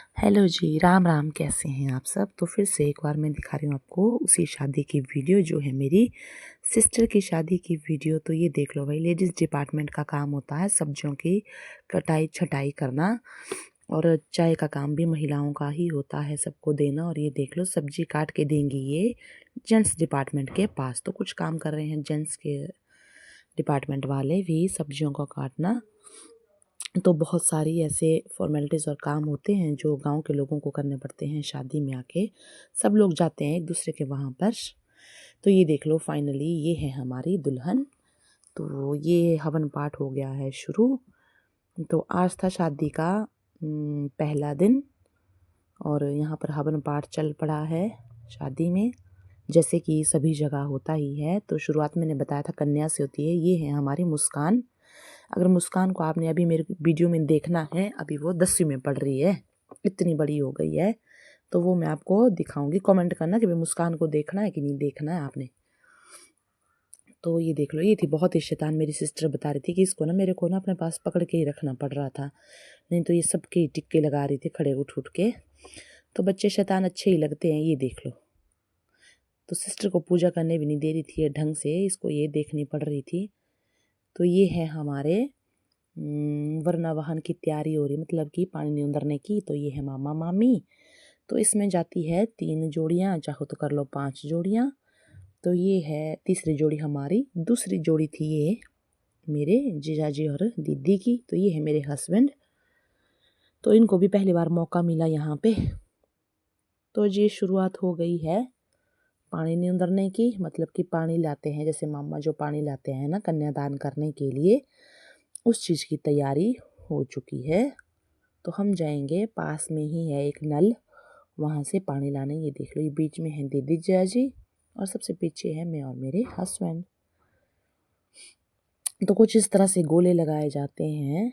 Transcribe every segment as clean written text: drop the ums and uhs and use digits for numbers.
Hello जी, राम राम। कैसे हैं आप सब? तो फिर से एक बार मैं दिखा रही हूँ आपको उसी शादी की वीडियो जो है मेरी सिस्टर की शादी की वीडियो। तो ये देख लो भाई, लेडीज़ डिपार्टमेंट का काम होता है सब्जियों की कटाई छटाई करना, और चाय का काम भी महिलाओं का ही होता है, सबको देना। और ये देख लो सब्जी काट के देंगी ये जेंट्स डिपार्टमेंट के पास। तो कुछ काम कर रहे हैं जेंट्स के डिपार्टमेंट वाले भी, सब्जियों को काटना। तो बहुत सारी ऐसे फॉर्मेलिटीज़ और काम होते हैं जो गांव के लोगों को करने पड़ते हैं शादी में आके। सब लोग जाते हैं एक दूसरे के वहाँ पर। तो ये देख लो फाइनली ये है हमारी दुल्हन। तो ये हवन पाठ हो गया है शुरू। तो आज था शादी का पहला दिन, और यहाँ पर हवन पाठ चल पड़ा है शादी में, जैसे कि सभी जगह होता ही है। तो शुरुआत मैंने बताया था कन्या से होती है। ये है हमारी मुस्कान। अगर मुस्कान को आपने अभी मेरे वीडियो में देखना है, अभी वो 10वीं में पढ़ रही है, इतनी बड़ी हो गई है। तो वो मैं आपको दिखाऊंगी, कमेंट करना कि भाई मुस्कान को देखना है कि नहीं देखना है आपने। तो ये देख लो, ये थी बहुत ही शैतान। मेरी सिस्टर बता रही थी कि इसको ना मेरे को ना अपने पास पकड़ के ही रखना पड़ रहा था, नहीं तो ये सबके टिक्के लगा रही थी खड़े उठ उठ के। तो बच्चे शैतान अच्छे ही लगते हैं। ये देख लो, तो सिस्टर को पूजा करने भी नहीं दे रही थी ढंग से, इसको ये देखनी पड़ रही थी। तो ये है हमारे वरना वाहन की तैयारी हो रही, मतलब कि पानी नहीं उतरने की। तो ये है मामा मामी। तो इसमें जाती है 3 जोड़ियाँ, चाहो तो कर लो 5 जोड़ियाँ। तो ये है तीसरी जोड़ी हमारी। दूसरी जोड़ी थी ये मेरे जीजाजी और दीदी की। तो ये है मेरे हस्बैंड। तो इनको भी पहली बार मौका मिला यहाँ पे। तो ये शुरुआत हो गई है पानी नहीं उतरने की, मतलब कि पानी लाते हैं, जैसे मामा जो पानी लाते हैं ना कन्यादान करने के लिए, उस चीज़ की तैयारी हो चुकी है। तो हम जाएंगे, पास में ही है एक नल, वहाँ से पानी लाने। ये देख लो, ये बीच में है दीदी जी और सबसे पीछे है मैं और मेरे हस्बैंड। तो कुछ इस तरह से गोले लगाए जाते हैं।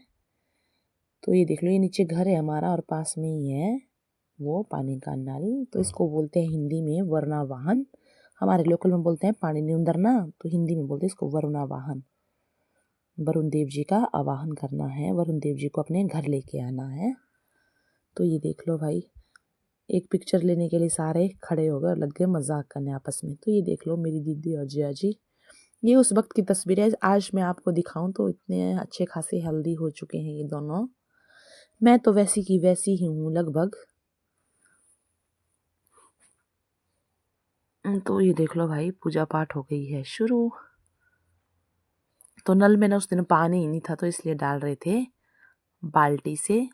तो ये देख लो, ये नीचे घर है हमारा और पास में ही है वो पानी का नल। तो इसको बोलते हैं हिंदी में वरुणा वाहन। हमारे लोकल में बोलते हैं पानी नहीं उतरना, तो हिंदी में बोलते हैं इसको वरुणा वाहन। वरुण देव जी का आवाहन करना है, वरुण देव जी को अपने घर लेके आना है। तो ये देख लो भाई, एक पिक्चर लेने के लिए सारे खड़े हो गए और लग गए मजाक करने आपस में। तो ये देख लो मेरी दीदी और जिया जी, ये उस वक्त की तस्वीर है। आज मैं आपको दिखाऊं तो इतने अच्छे खासे हेल्दी हो चुके हैं ये दोनों। मैं तो वैसी की वैसी ही हूँ लगभग। तो ये देख लो भाई, पूजा पाठ हो गई है शुरू। तो नल में ना उस दिन पानी ही नहीं था, तो इसलिए डाल रहे थे बाल्टी से।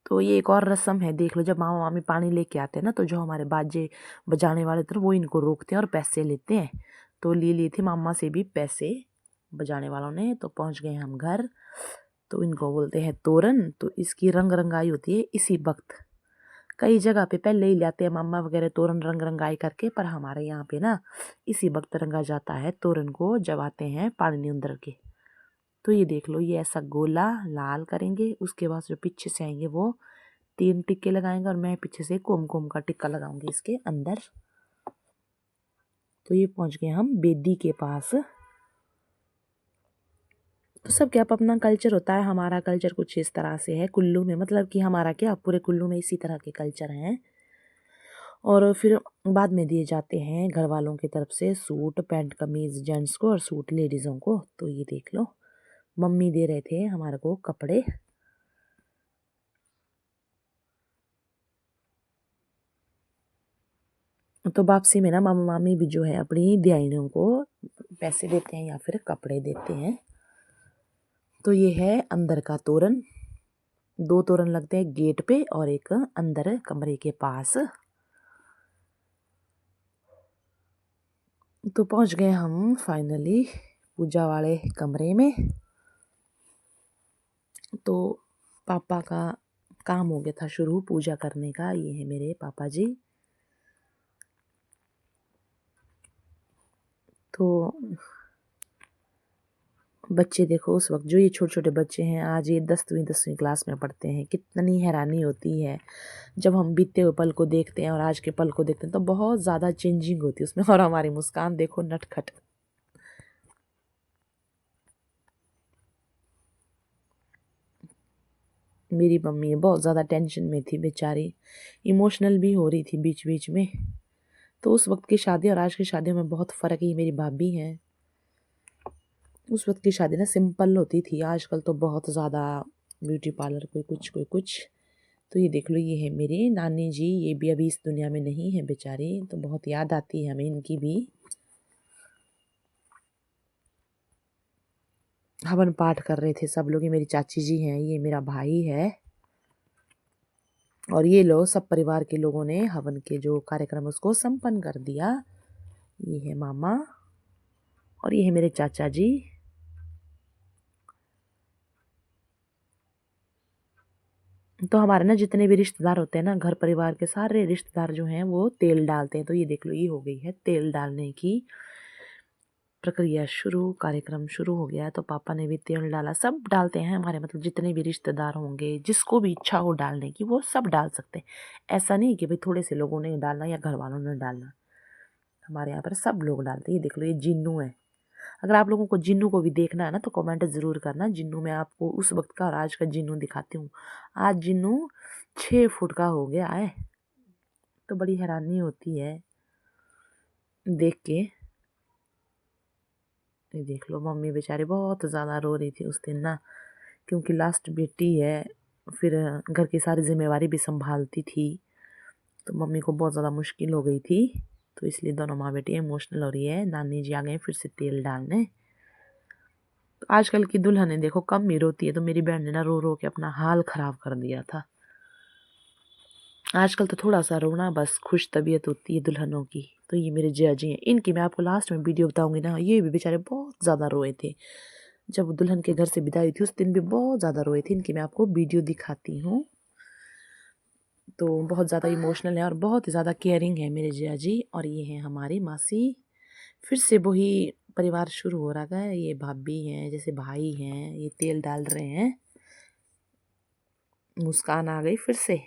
तो ये एक और रस्म है, देख लो, जब मामा मामी पानी लेके आते हैं ना, तो जो हमारे बाजे बजाने वाले थे वो इनको रोकते हैं और पैसे लेते हैं। तो ले लिए थे मामा से भी पैसे बजाने वालों ने। तो पहुंच गए हम घर। तो इनको बोलते हैं तोरन। तो इसकी रंग रंगाई होती है इसी वक्त। कई जगह पे पहले ही लाते हैं मामा वगैरह तोरन रंग रंगाई करके, पर हमारे यहाँ पे ना इसी वक्त रंगा जाता है तोरन को, जब आते हैं पानी नहीं उतर के। तो ये देख लो, ये ऐसा गोला लाल करेंगे, उसके बाद जो पीछे से आएंगे वो 3 टिक्के लगाएंगे, और मैं पीछे से कुमकुम का टिक्का लगाऊंगी इसके अंदर। तो ये पहुंच गए हम बेदी के पास। तो सब क्या अपना कल्चर होता है, हमारा कल्चर कुछ इस तरह से है कुल्लू में, मतलब कि हमारा क्या पूरे कुल्लू में इसी तरह के कल्चर हैं। और फिर बाद में दिए जाते हैं घर वालों की तरफ से सूट पैंट कमीज जेंट्स को और सूट लेडीज़ों को। तो ये देख लो, मम्मी दे रहे थे हमारे को कपड़े। तो वापसी में ना मामा मामी भी जो है अपनी दियाइनों को पैसे देते हैं या फिर कपड़े देते हैं। तो ये है अंदर का तोरण। 2 तोरण लगते हैं गेट पे और एक अंदर कमरे के पास। तो पहुंच गए हम फाइनली पूजा वाले कमरे में। तो पापा का काम हो गया था शुरू पूजा करने का। ये है मेरे पापा जी। तो बच्चे देखो, उस वक्त जो ये छोटे छोटे बच्चे हैं, आज ये 10वीं क्लास में पढ़ते हैं। कितनी हैरानी होती है जब हम बीते हुए पल को देखते हैं और आज के पल को देखते हैं, तो बहुत ज़्यादा चेंजिंग होती है उसमें। और हमारी मुस्कान देखो नटखट। मेरी मम्मी बहुत ज़्यादा टेंशन में थी बेचारी, इमोशनल भी हो रही थी बीच बीच में। तो उस वक्त की शादी और आज की शादियों में बहुत फ़र्क है। ये मेरी भाभी हैं। उस वक्त की शादी ना सिंपल होती थी, आजकल तो बहुत ज़्यादा ब्यूटी पार्लर, कोई कुछ। तो ये देख लो, ये है मेरी नानी जी, ये भी अभी इस दुनिया में नहीं है बेचारी, तो बहुत याद आती है हमें इनकी भी। हवन पाठ कर रहे थे सब लोग। ये मेरी चाची जी हैं, ये मेरा भाई है, और ये लोग सब परिवार के लोगों ने हवन के जो कार्यक्रम उसको संपन्न कर दिया। ये है मामा और ये है मेरे चाचा जी। तो हमारे ना जितने भी रिश्तेदार होते हैं ना, घर परिवार के सारे रिश्तेदार जो हैं वो तेल डालते हैं। तो ये देख लो, ये हो गई है तेल डालने की प्रक्रिया शुरू, कार्यक्रम शुरू हो गया है। तो पापा ने भी तेल डाला, सब डालते हैं हमारे, मतलब जितने भी रिश्तेदार होंगे, जिसको भी इच्छा हो डालने की वो सब डाल सकते हैं। ऐसा नहीं कि भाई थोड़े से लोगों ने डालना या घर वालों ने डालना, हमारे यहाँ पर सब लोग डालते हैं। ये देख लो, ये जिन्नू है। अगर आप लोगों को जिन्नू को भी देखना है ना तो कमेंट ज़रूर करना। जिन्नू मैं आपको उस वक्त का और आज का जिन्नू दिखाती हूँ। आज जिन्नू 6 फुट का हो गया है, तो बड़ी हैरानी होती है देख के। ये देख लो, मम्मी बेचारी बहुत ज़्यादा रो रही थी उस दिन ना, क्योंकि लास्ट बेटी है, फिर घर की सारी जिम्मेवारी भी संभालती थी, तो मम्मी को बहुत ज़्यादा मुश्किल हो गई थी। तो इसलिए दोनों माँ बेटी इमोशनल हो रही है। नानी जी आ गए फिर से तेल डालने। तो आजकल की दुल्हनें देखो कम ही रोती है, तो मेरी बहन ने ना रो रो के अपना हाल ख़राब कर दिया था। आजकल तो थोड़ा सा रोना बस, खुश तबीयत होती है दुल्हनों की। तो ये मेरे जिया जी हैं, इनकी मैं आपको लास्ट में वीडियो बताऊंगी ना। ये भी बेचारे बहुत ज़्यादा रोए थे जब दुल्हन के घर से विदाई थी, उस दिन भी बहुत ज़्यादा रोए थे। इनकी मैं आपको वीडियो दिखाती हूँ। तो बहुत ज़्यादा इमोशनल है और बहुत ही ज़्यादा केयरिंग है मेरे जिया जी। और ये हैं हमारी मासी। फिर से वही परिवार शुरू हो रहा है। ये भाभी हैं, जैसे भाई हैं, ये तेल डाल रहे हैं। मुस्कान आ गई फिर से।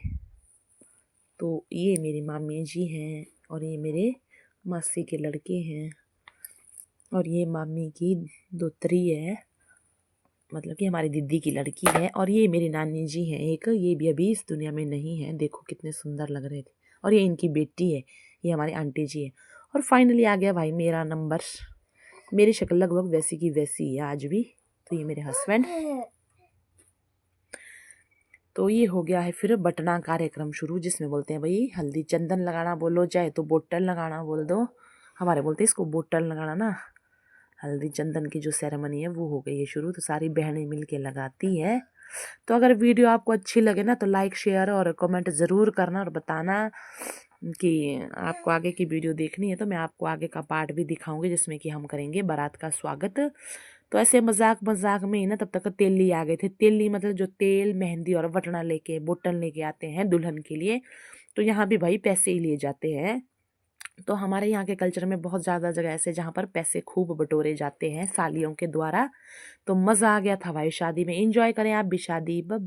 तो ये मेरी मामी जी हैं और ये मेरे मासी के लड़के हैं और ये मामी की दोतरी है, मतलब कि हमारी दीदी की लड़की है। और ये मेरी नानी जी हैं एक, ये भी अभी इस दुनिया में नहीं है। देखो कितने सुंदर लग रहे थे। और ये इनकी बेटी है, ये हमारी आंटी जी है। और फाइनली आ गया भाई मेरा नंबर। मेरी शक्ल लगभग वैसी की वैसी है आज भी। तो ये मेरे हस्बैंड। तो ये हो गया है फिर बटना कार्यक्रम शुरू, जिसमें बोलते हैं भाई हल्दी चंदन लगाना बोलो, चाहे तो बोतल लगाना बोल दो। हमारे बोलते हैं इसको बोतल लगाना ना। हल्दी चंदन की जो सेरेमनी है वो हो गई है शुरू। तो सारी बहनें मिल के लगाती है। तो अगर वीडियो आपको अच्छी लगे ना तो लाइक शेयर और कमेंट ज़रूर करना और बताना कि आपको आगे की वीडियो देखनी है। तो मैं आपको आगे का पार्ट भी दिखाऊंगी जिसमें कि हम करेंगे बारात का स्वागत। तो ऐसे मजाक मजाक में ही ना तब तक तेली आ गए थे। तेली मतलब जो तेल, मेहंदी और बटना लेके, बोतल लेके आते हैं दुल्हन के लिए। तो यहाँ भी भाई पैसे ही लिए जाते हैं। तो हमारे यहाँ के कल्चर में बहुत ज़्यादा जगह ऐसे जहाँ पर पैसे खूब बटोरे जाते हैं सालियों के द्वारा। तो मज़ा आ गया था भाई शादी में। एंजॉय करें आप भी शादी। बाय।